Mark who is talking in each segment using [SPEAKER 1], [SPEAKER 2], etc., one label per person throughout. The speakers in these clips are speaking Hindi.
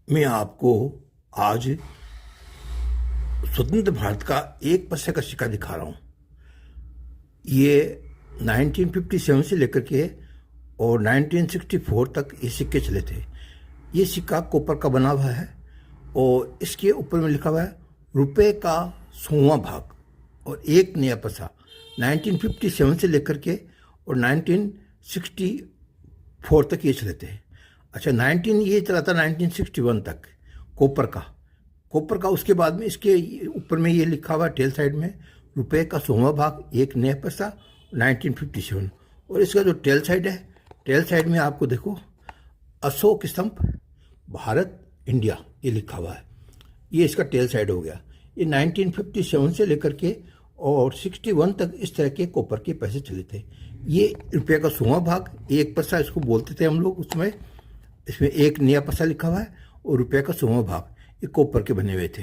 [SPEAKER 1] मैं आपको आज स्वतंत्र भारत का एक पैसे का सिक्का दिखा रहा हूँ। ये 1957 से लेकर के और 1964 तक ये सिक्के चले थे। ये सिक्का कॉपर का बना हुआ है और इसके ऊपर में लिखा हुआ है रुपए का 100वां भाग और एक नया पैसा। 1957 से लेकर के और 1964 तक ये चले थे। अच्छा, ये चला था 1961 तक कॉपर का। उसके बाद में इसके ऊपर में ये लिखा हुआ टेल साइड में रुपए का 100वां भाग एक नया पैसा 1957। और इसका जो टेल साइड है, टेल साइड में आपको देखो अशोक स्तंभ भारत इंडिया ये लिखा हुआ है। ये इसका टेल साइड हो गया। ये 1957 से लेकर के और 61 तक इस तरह के कॉपर के पैसे चले थे। ये रुपये का 100वां भाग एक पैसा इसको बोलते थे हम लोग उसमें। इसमें एक नया पैसा लिखा हुआ है और रुपये का 100वां भाग ये कॉपर के बने हुए थे।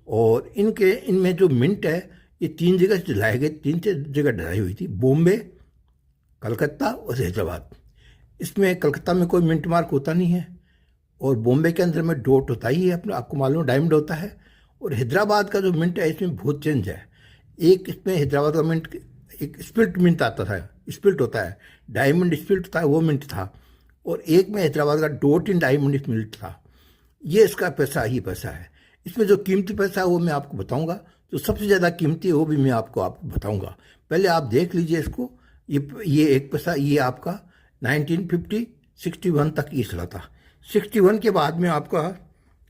[SPEAKER 1] और इनमें जो मिंट है ये 3 जगह से डलाए गए, 3 जगह डलाई हुई थी, बॉम्बे, कलकत्ता और हैदराबाद। इसमें कलकत्ता में कोई मिंट मार्क होता नहीं है और बॉम्बे के अंदर में डॉट होता ही है, अपने आपको मालूम डायमंड होता है। और हैदराबाद का जो मिंट है इसमें बहुत चेंज है। एक इसमें हैदराबाद का मिंट एक स्प्लिट मिंट आता था, स्प्लिट होता है, डायमंड स्प्लिट होता है, वो मिंट था। और एक में हैदराबाद का डॉट इन डायमंड मिंट था। ये इसका पैसा ही पैसा है। इसमें जो कीमती पैसा है वो मैं आपको बताऊंगा, जो सबसे ज़्यादा कीमती है वो भी मैं आपको बताऊंगा। पहले आप देख लीजिए इसको। ये एक पैसा ये आपका 1961 तक ये चला था। 61 के बाद में आपका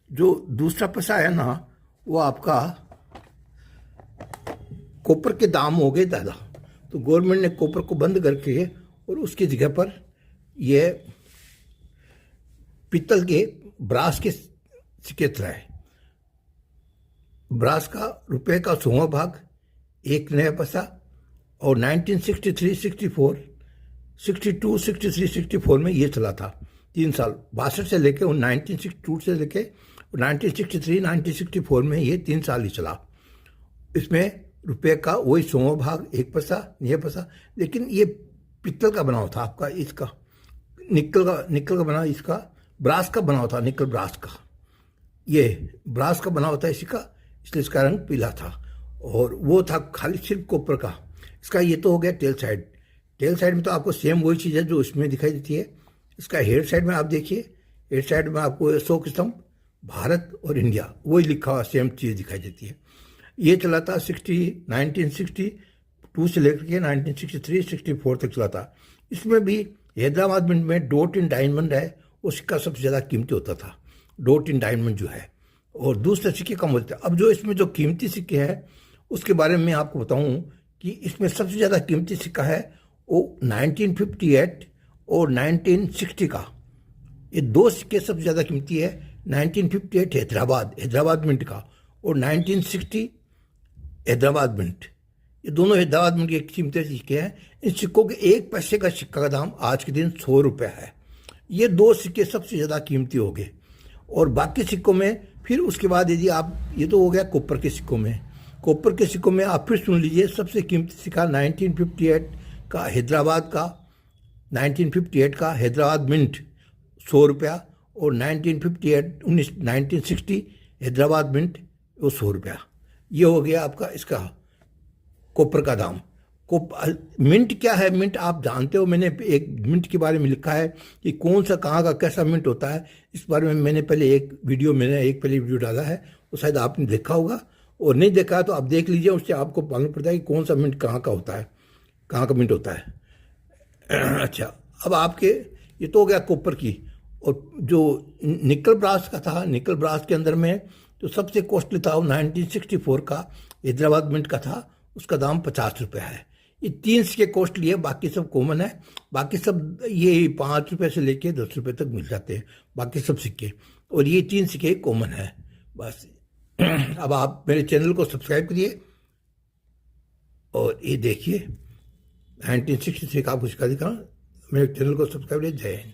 [SPEAKER 1] जो दूसरा पैसा है ना, वो आपका कॉपर के दाम हो गए ज़्यादा, तो गवर्नमेंट ने कॉपर को बंद करके और उसकी जगह पर ये पीतल के ब्रास के सिक्के चलाए। ब्रास का रुपए का 100वां भाग एक नया पैसा। और 1963, 64, 62, 63, 64 में ये चला था 3 साल, 62 से लेके और 1962 से लेके 1963, 1964 में ये 3 साल ही चला। इसमें रुपए का वही 100वां भाग एक पैसा नया पैसा, लेकिन ये पीतल का बनाव था आपका, इसका निकल का बना, इसका ब्रास का बनाव था, निकल ब्रास का। ये ब्रास का बना होता है इसी का, इसलिए इसका रंग पीला था। और वो था खाली सिर्फ कॉपर का। इसका ये तो हो गया टेल साइड। टेल साइड में तो आपको सेम वही चीज़ है जो इसमें दिखाई देती है। इसका हेड साइड में आप देखिए, हेड साइड में आपको अशोक स्तंभ भारत और इंडिया वही लिखा हुआ सेम चीज़ दिखाई देती है। ये चला था 1962 से लेकर के 1963, 64 तक चला था। इसमें भी हैदराबाद मिंट में डॉट इन डायमंड है, उसका सबसे ज़्यादा कीमती होता था, डॉट इन डायमंड जो है, और दूसरे सिक्के कम होते थे। अब जो इसमें जो कीमती सिक्के हैं उसके बारे में मैं आपको बताऊं कि इसमें सबसे ज़्यादा कीमती सिक्का है वो 1958 और 1960 का। ये 2 सिक्के सबसे ज़्यादा कीमती है। 1958 हैदराबाद मिंट का और 1960 हैदराबाद मिंट। ये दोनों हैदराबाद मिंट के कीमती सिक्के हैं। इन सिक्कों के एक पैसे का सिक्का का दाम आज के दिन 100 रुपये है। ये 2 सिक्के सबसे ज़्यादा कीमती हो गए। और बाकी सिक्कों में फिर उसके बाद यदि आप, ये तो हो गया कॉपर के सिक्कों में। कॉपर के सिक्कों में आप फिर सुन लीजिए, सबसे कीमती सिक्का 1958 का हैदराबाद का, 1958 का हैदराबाद मिंट 100 रुपया और 1960 हैदराबाद मिंट वो 100 रुपया। ये हो गया आपका इसका कॉपर का दाम। मिंट क्या है? मिंट आप जानते हो, मैंने एक मिंट के बारे में लिखा है कि कौन सा कहाँ का कैसा मिंट होता है। इस बारे में मैंने पहले एक वीडियो डाला है, वो शायद आपने देखा होगा, और नहीं देखा तो आप देख लीजिए, उससे आपको मालूम पड़ता है कि कौन सा मिंट कहाँ का होता है, कहाँ का मिंट होता है। अच्छा, अब आपके ये तो हो गया कॉपर की। और जो निकल ब्रास का था, निकल ब्रास के अंदर में जो सबसे कॉस्टली था वो 1964 का हैदराबाद मिंट का था, उसका दाम 50 रुपये है। ये 3 सिक्के कॉस्टली है, बाकी सब कॉमन है। बाकी सब ये 5 रुपये से लेके 10 रुपये तक मिल जाते हैं बाकी सब सिक्के, और ये 3 सिक्के कॉमन है बस। अब आप मेरे चैनल को सब्सक्राइब करिए और ये देखिए 1963 का आपको सिक्का दिखा। मेरे चैनल को सब्सक्राइब करिए। जय हिंद।